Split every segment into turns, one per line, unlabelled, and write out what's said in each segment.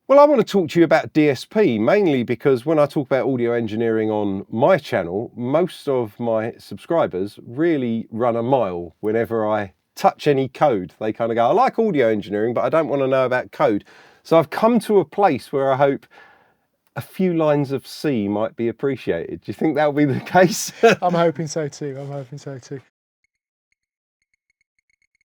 Well, I want to talk to you about DSP, mainly because when I talk about audio engineering on my channel, most of my subscribers really run a mile whenever I touch any code. They kind of go, I like audio engineering, but I don't want to know about code. So I've come to a place where I hope a few lines of C might be appreciated. Do you think that'll be the case?
I'm hoping so too. I'm hoping so too.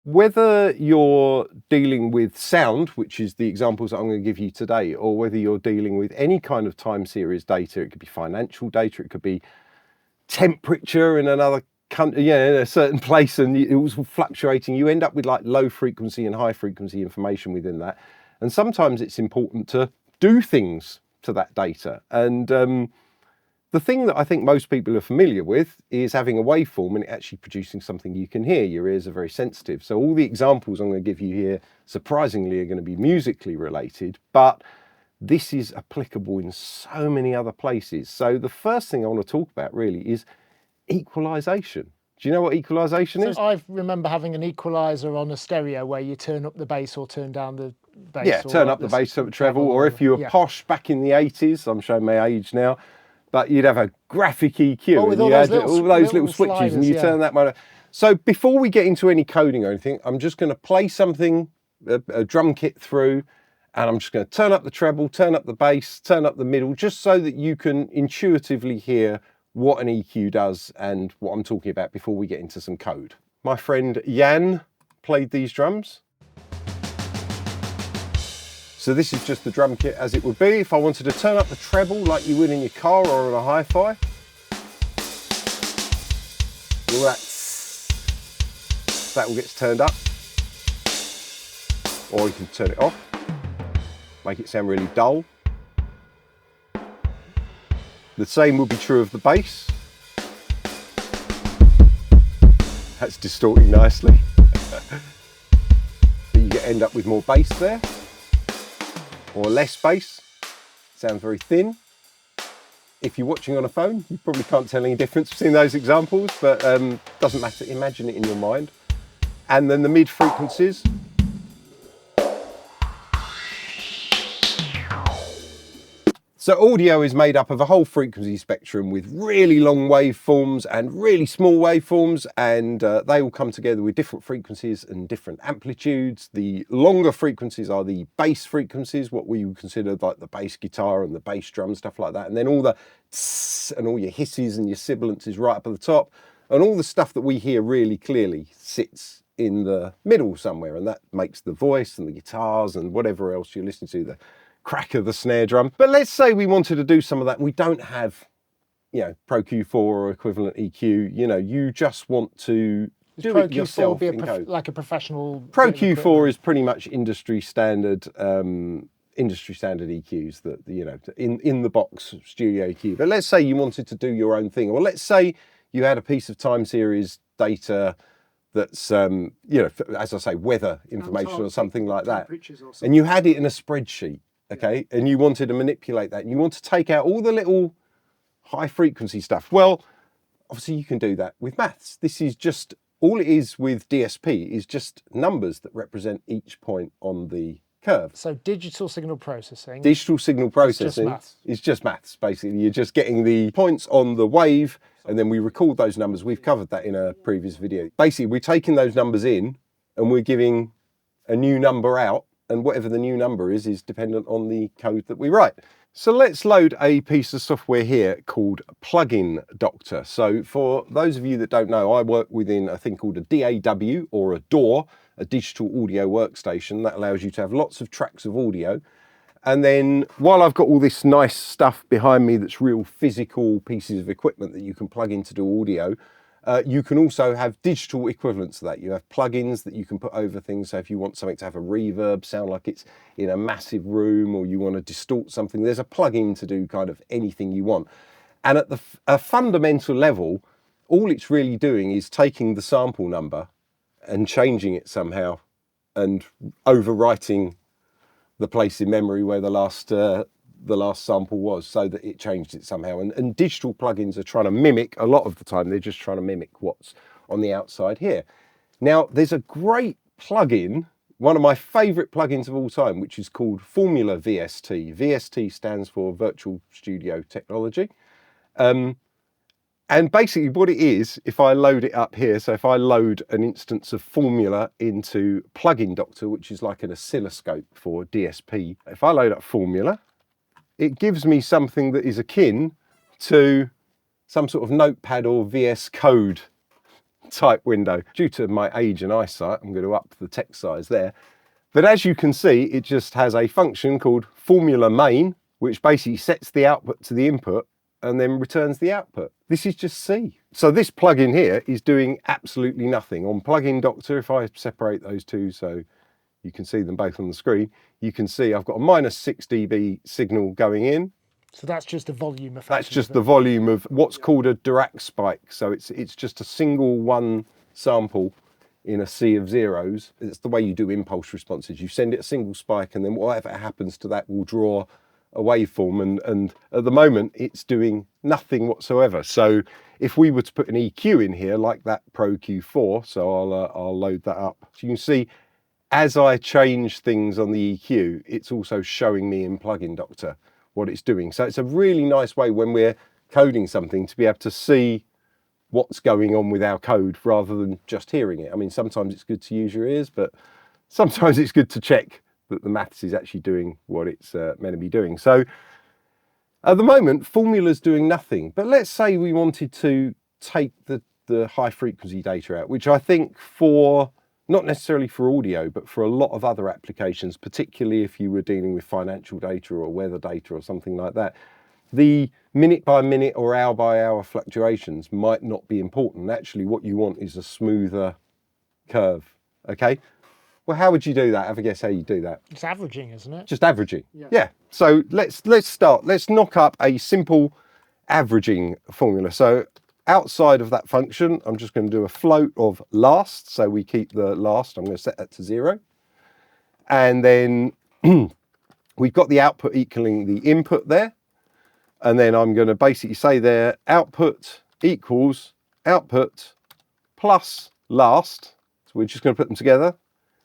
Whether you're dealing with sound, which is the examples that I'm going to give you today, or whether you're dealing with any kind of time series data, it could be financial data, it could be temperature in another country, in a certain place, and it was fluctuating. You end up with like low frequency and high frequency information within that. And sometimes it's important to do things to that data. And the thing that I think most people are familiar with is having a waveform and actually producing something you can hear. Your ears are very sensitive. So all the examples I'm going to give you here, surprisingly, are going to be musically related, but this is applicable in so many other places. So the first thing I want to talk about really is equalization. Do you know what equalization is?
I remember having an equalizer on a stereo where you turn up the bass or turn down the bass.
Yeah, turn up the bass, turn up the treble, or if you were posh back in the 80s, I'm showing my age now, but you'd have a graphic EQ and you had all those little switches and you turn that one. So before we get into any coding or anything, I'm just going to play something, a drum kit through, and I'm just going to turn up the treble, turn up the bass, turn up the middle, just so that you can intuitively hear what an EQ does and what I'm talking about before we get into some code. My friend Jan played these drums. So this is just the drum kit as it would be. If I wanted to turn up the treble like you would in your car or on a hi-fi, all that all gets turned up. Or you can turn it off, make it sound really dull. The same would be true of the bass. That's distorting nicely. But you end up with more bass there. Or less bass, sounds very thin. If you're watching on a phone, you probably can't tell any difference between those examples, but doesn't matter, imagine it in your mind. And then the mid frequencies. So audio is made up of a whole frequency spectrum with really long waveforms and really small waveforms, and they all come together with different frequencies and different amplitudes. The longer frequencies are the bass frequencies, what we would consider like the bass guitar and the bass drum, stuff like that. And then all the tss and all your hisses and your sibilants is right up at the top. And all the stuff that we hear really clearly sits in the middle somewhere, and that makes the voice and the guitars and whatever else you're listening to, the crack of the snare drum. But let's say we wanted to do some of that and we don't have, Pro Q4 or equivalent EQ, you just want to do it yourself in code.
Like a professional.
Pro Q4 is pretty much industry standard EQs that, in the box studio EQ. But let's say you wanted to do your own thing, or let's say you had a piece of time series data that's, as I say, weather information or something like that. And you had it in a spreadsheet. Okay, and you wanted to manipulate that, and you want to take out all the little high frequency stuff. Well, obviously you can do that with maths. This is just, all it is with DSP is just numbers that represent each point on the curve.
So digital signal processing.
Digital signal processing is just maths, basically. You're just getting the points on the wave, and then we record those numbers. We've covered that in a previous video. Basically, we're taking those numbers in, and we're giving a new number out, and whatever the new number is dependent on the code that we write. So let's load a piece of software here called Plugin Doctor. So for those of you that don't know, I work within a thing called a DAW, or a DAW, a digital audio workstation that allows you to have lots of tracks of audio. And then while I've got all this nice stuff behind me that's real physical pieces of equipment that you can plug in to do audio, you can also have digital equivalents to that. You have plugins that you can put over things. So if you want something to have a reverb, sound like it's in a massive room, or you want to distort something, there's a plugin to do kind of anything you want. And at a fundamental level, all it's really doing is taking the sample number and changing it somehow and overwriting the place in memory where the last sample was, so that it changed it somehow. And digital plugins are trying to mimic, a lot of the time, they're just trying to mimic what's on the outside here. Now, there's a great plugin one of my favourite plugins of all time, which is called Formula VST. VST stands for Virtual Studio Technology. And basically what it is, if I load it up here, so if I load an instance of Formula into Plugin Doctor, which is like an oscilloscope for DSP, if I load up Formula, it gives me something that is akin to some sort of notepad or VS Code type window. Due to my age and eyesight, I'm going to up the text size there. But as you can see, it just has a function called Formula Main, which basically sets the output to the input and then returns the output. This is just C. So this plugin here is doing absolutely nothing. On Plugin Doctor, if I separate those two so you can see them both on the screen, you can see I've got a -6 dB signal going in.
So that's just a volume effect.
That's just the volume of what's called a Dirac spike. So it's just a single one sample in a sea of zeros. It's the way you do impulse responses. You send it a single spike and then whatever happens to that will draw a waveform, and at the moment it's doing nothing whatsoever. So if we were to put an EQ in here like that Pro Q4, so I'll load that up. So you can see as I change things on the EQ, it's also showing me in Plugin Doctor what it's doing. So it's a really nice way when we're coding something to be able to see what's going on with our code rather than just hearing it. I mean, sometimes it's good to use your ears, but sometimes it's good to check that the maths is actually doing what it's meant to be doing. So at the moment, Formula's doing nothing. But let's say we wanted to take the high frequency data out, which I think for, not necessarily for audio, but for a lot of other applications, particularly if you were dealing with financial data or weather data or something like that, the minute by minute or hour by hour fluctuations might not be important. Actually, what you want is a smoother curve, okay? Well, how would you do that? Have a guess how you do that?
It's averaging, isn't it?
Just averaging. Yeah. So let's start. Let's knock up a simple averaging formula. So outside of that function, I'm just going to do a float of last. So we keep the last. I'm going to set that to 0. And then we've got the output equaling the input there. And then I'm going to basically say there, output equals output plus last. So we're just going to put them together.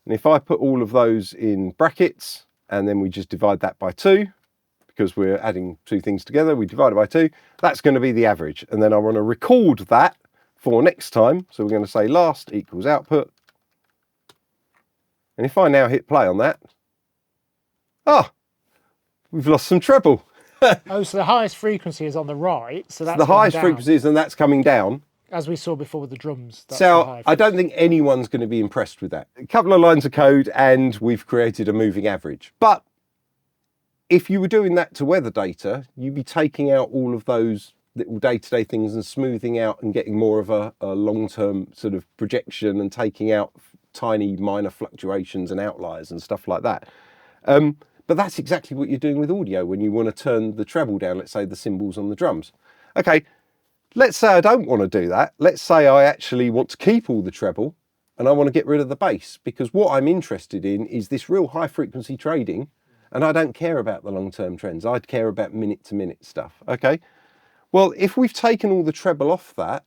And if I put all of those in brackets and then we just divide that by 2, because we're adding two things together, we divide it by 2, that's going to be the average. And then I want to record that for next time. So we're going to say last equals output. And if I now hit play on that, we've lost some treble.
Oh, so the highest frequency is on the right. So that's
the highest frequencies, and that's coming down.
As we saw before with the drums.
So I don't think anyone's going to be impressed with that. A couple of lines of code and we've created a moving average. But if you were doing that to weather data, you'd be taking out all of those little day-to-day things and smoothing out and getting more of a long-term sort of projection and taking out tiny minor fluctuations and outliers and stuff like that. But that's exactly what you're doing with audio when you want to turn the treble down, let's say the cymbals on the drums. Okay. Let's say I don't want to do that. Let's say I actually want to keep all the treble and I want to get rid of the bass, because what I'm interested in is this real high frequency trading, and I don't care about the long-term trends. I'd care about minute-to-minute stuff, okay? Well, if we've taken all the treble off that,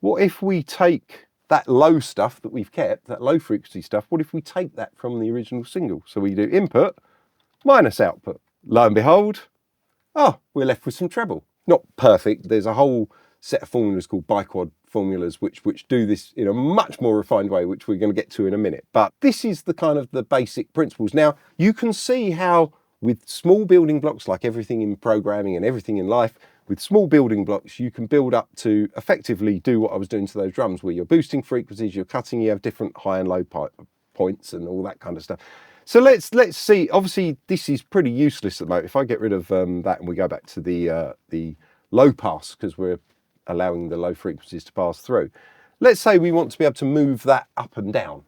what if we take that low stuff that we've kept, that low frequency stuff, what if we take that from the original single? So we do input minus output. Lo and behold, we're left with some treble. Not perfect. There's a whole set of formulas called biquad formulas which do this in a much more refined way, which we're going to get to in a minute. But this is the kind of the basic principles. Now, you can see how with small building blocks, like everything in programming and everything in life, with small building blocks, you can build up to effectively do what I was doing to those drums, where you're boosting frequencies, you're cutting, you have different high and low points and all that kind of stuff. So let's see. Obviously, this is pretty useless at the moment. If I get rid of that and we go back to the low pass, because we're allowing the low frequencies to pass through. Let's say we want to be able to move that up and down.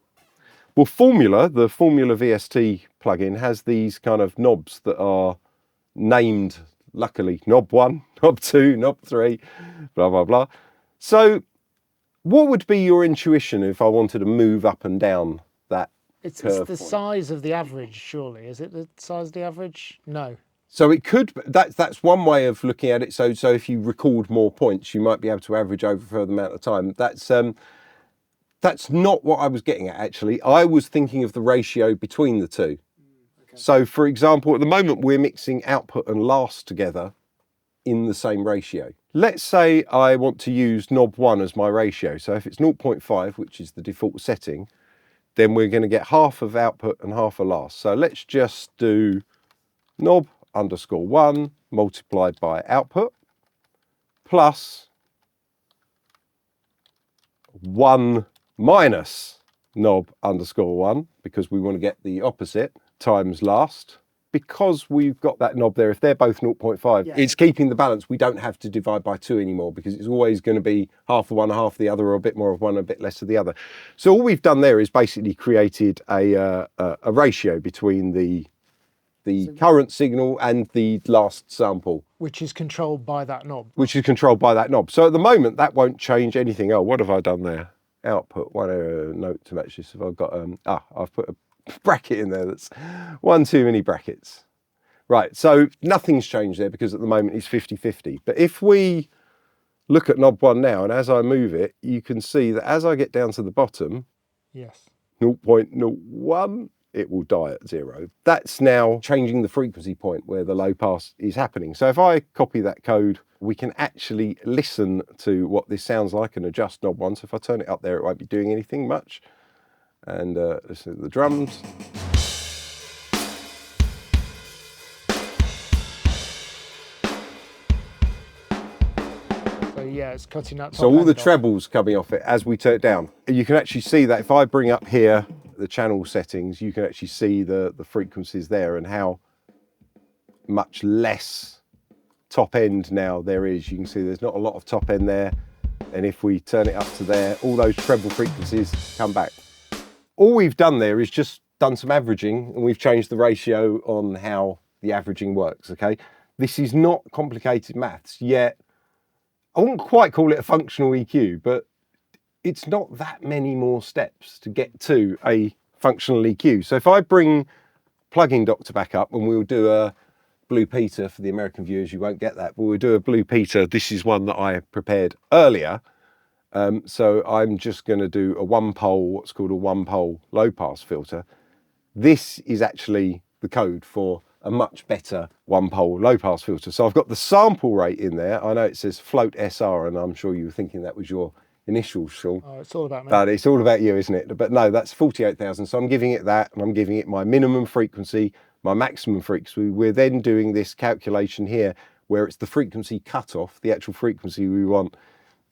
Well, the Formula VST plugin has these kind of knobs that are named, luckily, knob 1, knob 2, knob 3, blah, blah, blah. So what would be your intuition if I wanted to move up and down that
It's
curve
the
point?
Size of the average, surely. Is it the size of the average? No.
So it could, that's one way of looking at it. So if you record more points, you might be able to average over a further amount of time. That's That's not what I was getting at, actually. I was thinking of the ratio between the two. Okay. So, for example, at the moment, we're mixing output and last together in the same ratio. Let's say I want to use knob 1 as my ratio. So if it's 0.5, which is the default setting, then we're going to get half of output and half of last. So let's just do knob underscore 1 multiplied by output plus 1 minus knob underscore 1, because we want to get the opposite, times last. Because we've got that knob there, if they're both 0.5, yeah, it's keeping the balance. We don't have to divide by 2 anymore, because it's always going to be half of one, half the other, or a bit more of one, a bit less of the other. So all we've done there is basically created a ratio between the current signal and the last sample.
Which is controlled by that knob.
Which is controlled by that knob. So at the moment, that won't change anything. Oh, what have I done there? Output, one note to match this. If I've got, I've put a bracket in there that's one too many brackets. Right, so nothing's changed there because at the moment it's 50-50. But if we look at knob 1 now, and as I move it, you can see that as I get down to the bottom,
yes,
0.01, it will die at 0. That's now changing the frequency point where the low pass is happening. So if I copy that code, we can actually listen to what this sounds like and adjust knob 1. So if I turn it up there, it won't be doing anything much. And listen to the drums.
So yeah, it's cutting that top
So all the
off.
trebles coming off it as we turn it down. You can actually see that if I bring up here the channel settings, you can actually see the frequencies there and how much less top end now there is. You can see there's not a lot of top end there. And if we turn it up to there, all those treble frequencies come back. All we've done there is just done some averaging, and we've changed the ratio on how the averaging works, okay? This is not complicated maths, yet I wouldn't quite call it a functional EQ, but it's not that many more steps to get to a functional EQ. So if I bring Plugin Doctor back up, and we'll do a Blue Peter for the American viewers, you won't get that, but we'll do a Blue Peter. This is one that I prepared earlier. So I'm just going to do a one-pole, what's called a one-pole low-pass filter. This is actually the code for a much better one-pole low-pass filter. So I've got the sample rate in there. I know it says float SR, and I'm sure you were thinking that was your initials, Sean.
Oh, it's all about me.
But it's all about you, isn't it? But no, that's 48,000. So I'm giving it that, and I'm giving it my minimum frequency, my maximum frequency. We're then doing this calculation here where it's the frequency cutoff. The actual frequency we want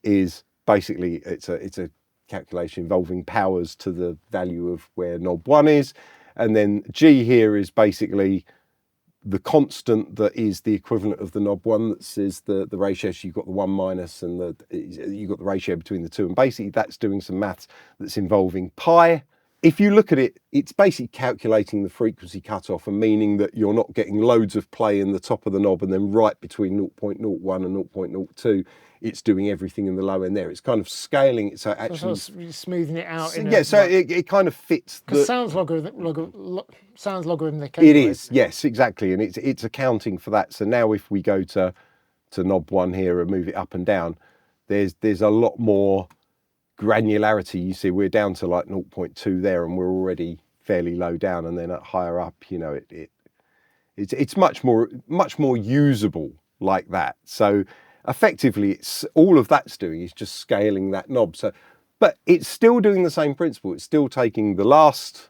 is basically, it's a calculation involving powers to the value of where knob 1 is. And then G here is basically the constant that is the equivalent of the knob 1, that says the ratio. So you've got the 1 minus and you've got the ratio between the two. And basically that's doing some maths that's involving pi. If you look at it, it's basically calculating the frequency cutoff, and meaning that you're not getting loads of play in the top of the knob and then right between 0.01 and 0.02. It's doing everything in the low end there. It's kind of scaling it so actually
smoothing it out.
Yeah, so it kind of fits.
Because sounds logarithmic.
It is, yes, exactly, and it's accounting for that. So now if we go to knob 1 here and move it up and down, there's a lot more granularity. You see, we're down to like 0.2 there, and we're already fairly low down, and then higher up, you know, it's much more usable like that. So effectively, it's all of that's doing is just scaling that knob. So, but it's still doing the same principle. It's still taking the last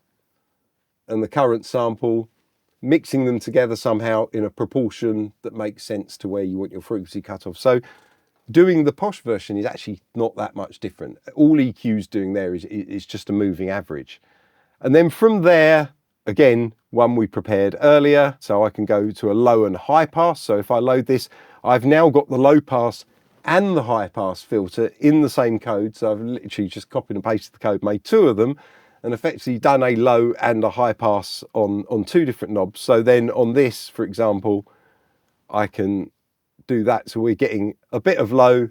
and the current sample, mixing them together somehow in a proportion that makes sense to where you want your frequency cutoff. So doing the posh version is actually not that much different. All EQ's doing there is just a moving average. And then from there, again, one we prepared earlier, so I can go to a low and high pass. So if I load this, I've now got the low pass and the high pass filter in the same code. So I've literally just copied and pasted the code, made 2 of them, and effectively done a low and a high pass on 2 different knobs. So then on this, for example, I can do that. So we're getting a bit of low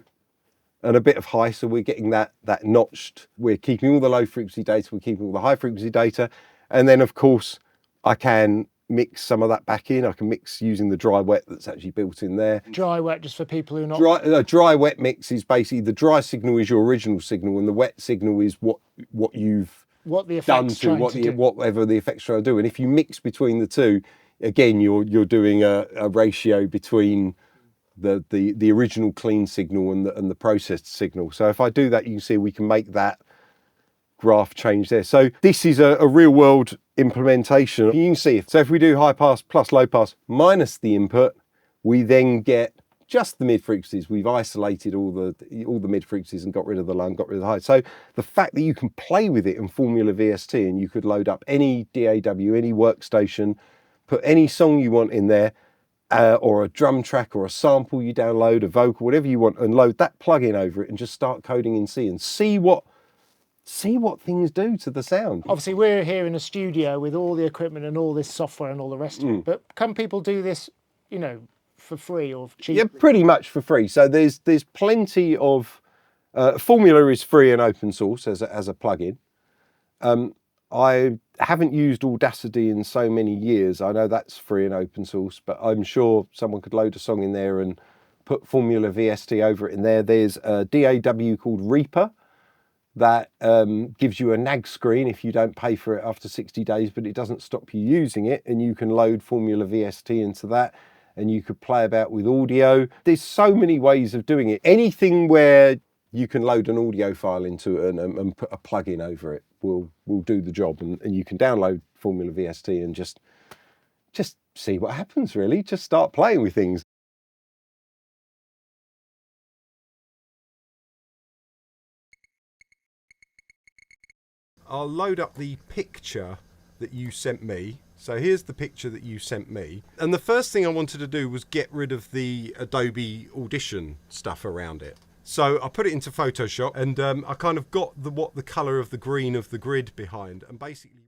and a bit of high. So we're getting that notched. We're keeping all the low frequency data, we're keeping all the high frequency data. And then of course I can mix some of that back in. I can mix using the dry wet that's actually built in there.
Dry wet, just for people who are not...
Dry wet mix is basically, the dry signal is your original signal, and the wet signal is what you've done to whatever the effect's trying to do. And if you mix between the two, again, you're doing a ratio between the original clean signal and the processed signal. So if I do that, you can see we can make that graph change there. So this is a real world implementation. You can see, so if we do high pass plus low pass minus the input, we then get just the mid frequencies. We've isolated all the mid frequencies and got rid of the low and got rid of the high. So the fact that you can play with it in Formula VST, and you could load up any DAW, any workstation, put any song you want in there, or a drum track or a sample you download, a vocal, whatever you want, and load that plugin over it and just start coding in C and see what things do to the sound.
Obviously, we're here in a studio with all the equipment and all this software and all the rest of it. But can people do this, you know, for free or cheap?
Yeah, pretty much for free. So there's plenty of Formula is free and open source as a plugin. I haven't used Audacity in so many years. I know that's free and open source, but I'm sure someone could load a song in there and put Formula VST over it in there. There's a DAW called Reaper that gives you a nag screen if you don't pay for it after 60 days, but it doesn't stop you using it, and you can load Formula VST into that, and you could play about with audio. There's so many ways of doing it. Anything where you can load an audio file into it and put a plugin over it will do the job, and you can download Formula VST and just see what happens, really. Just start playing with things. I'll load up the picture that you sent me. So here's the picture that you sent me. And the first thing I wanted to do was get rid of the Adobe Audition stuff around it. So I put it into Photoshop, and I kind of got what the color of the green of the grid behind, and basically